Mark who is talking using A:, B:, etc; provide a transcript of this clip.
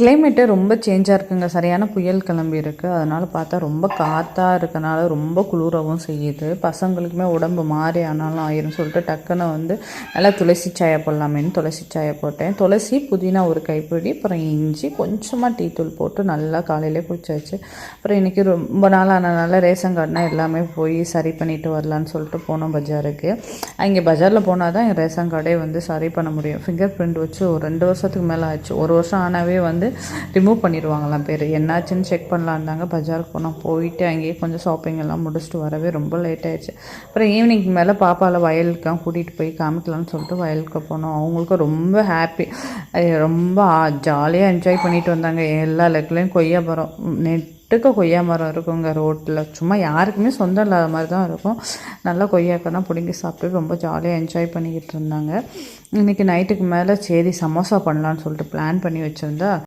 A: Climate ரொம்ப சேஞ்சாக இருக்குங்க. சரியான புயல் கிளம்பி இருக்குது. அதனால் பார்த்தா ரொம்ப காற்றா இருக்கனால ரொம்ப குளிரவும் செய்யுது. பசங்களுக்குமே உடம்பு மாறி ஆனாலும் ஆயிரும்னு சொல்லிட்டு டக்குன்னு நல்லா துளசி சாயை போடலாமேன்னு துளசி சாயை போட்டேன். துளசி, புதினா ஒரு கைப்பிடி, அப்புறம் இஞ்சி, கொஞ்சமாக டீ தூள் போட்டு நல்லா காலையிலே குடிச்சாச்சு. அப்புறம் இன்றைக்கி ரொம்ப நாள் ஆனதுனால ரேஷன் கார்டுனா எல்லாமே போய் சரி பண்ணிட்டு வரலான்னு சொல்லிட்டு போனோம் பஜாருக்கு. அங்கே பஜாரில் போனால் தான் ரேஷன் கார்டே சரி பண்ண முடியும். ஃபிங்கர் பிரிண்ட் வச்சு ஒரு 2 வருஷத்துக்கு மேலே ஆச்சு. 1 வருஷம் ஆனாவே ரிமூவ் பண்ணிடுவாங்களாம் பேர். என்னாச்சுன்னு செக் பண்ணலாம் இருந்தாங்க. பஜாருக்கு போயிட்டு அங்கேயே கொஞ்சம் ஷாப்பிங் எல்லாம் முடிச்சுட்டு வரவே ரொம்ப லேட் ஆகிடுச்சு. அப்புறம் ஈவினிங்க்கு மேலே பாப்பாவில் வயலுக்கெலாம் கூட்டிகிட்டு போய் காமிக்கலாம்னு சொல்லிட்டு வயலுக்கு போனோம். அவங்களுக்கும் ரொம்ப ஹாப்பி, ரொம்ப ஜாலியாக என்ஜாய் பண்ணிட்டு வந்தாங்க. எல்லா லெக்லேயும் கொய்யா மரம், நெட்டுக்கு கொய்யா மரம் இருக்குங்க ரோட்டில். சும்மா யாருக்குமே சொந்தம் இல்லாத மாதிரி தான் இருக்கும். நல்லா கொய்யாக்கெல்லாம் பிடுங்கி சாப்பிட்டு ரொம்ப ஜாலியாக என்ஜாய் பண்ணிக்கிட்டு இருந்தாங்க. இன்றைக்கி நைட்டுக்கு மேலே சரி சமோசா பண்ணலான்னு சொல்லிட்டு பிளான் பண்ணி வச்சுருந்தா